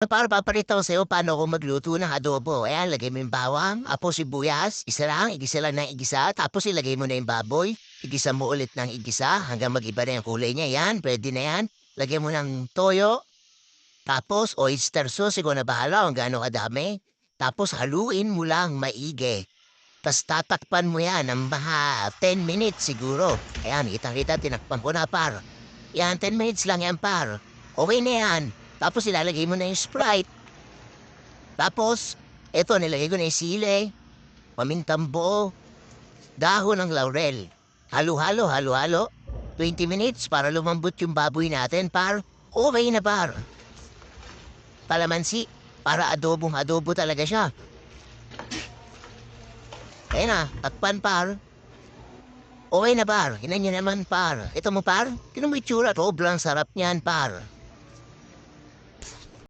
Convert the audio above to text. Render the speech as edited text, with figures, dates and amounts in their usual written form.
Para papakita ko sa'yo paano ako magluto ng adobo. Ayan, lagay mo yung bawang, apo sibuyas, igisa lang ng igisa, tapos ilagay mo na yung baboy. Igisa mo ulit ng igisa hanggang mag-iba na yung kulay niya. Yan, pwede na yan. Lagay mo ng toyo, tapos oyster sauce, ikaw na bahala kung gaano kadami. Tapos haluin mo lang maigi. Tapos tatakpan mo yan ng mga 10 minutes siguro. Ayan, kitang-kita, tinakpan ko na par. Yan, 10 minutes lang yan par. Okay na yan. Tapos ilalagay mo na yung Sprite. Tapos, eto nilagay ko na yung sili, pamintang buo, dahon ng laurel. Halo-halo, halo-halo. 20 minutes para lumambot yung baboy natin, par. Okay na, par. Palamansi, para adobong adobo talaga siya. Ayun na, takpan, par. Okay na, par. Hinan niyo naman, par. Ito mo, par. Tinan mo yung tsura. Sobrang sarap niyan, par.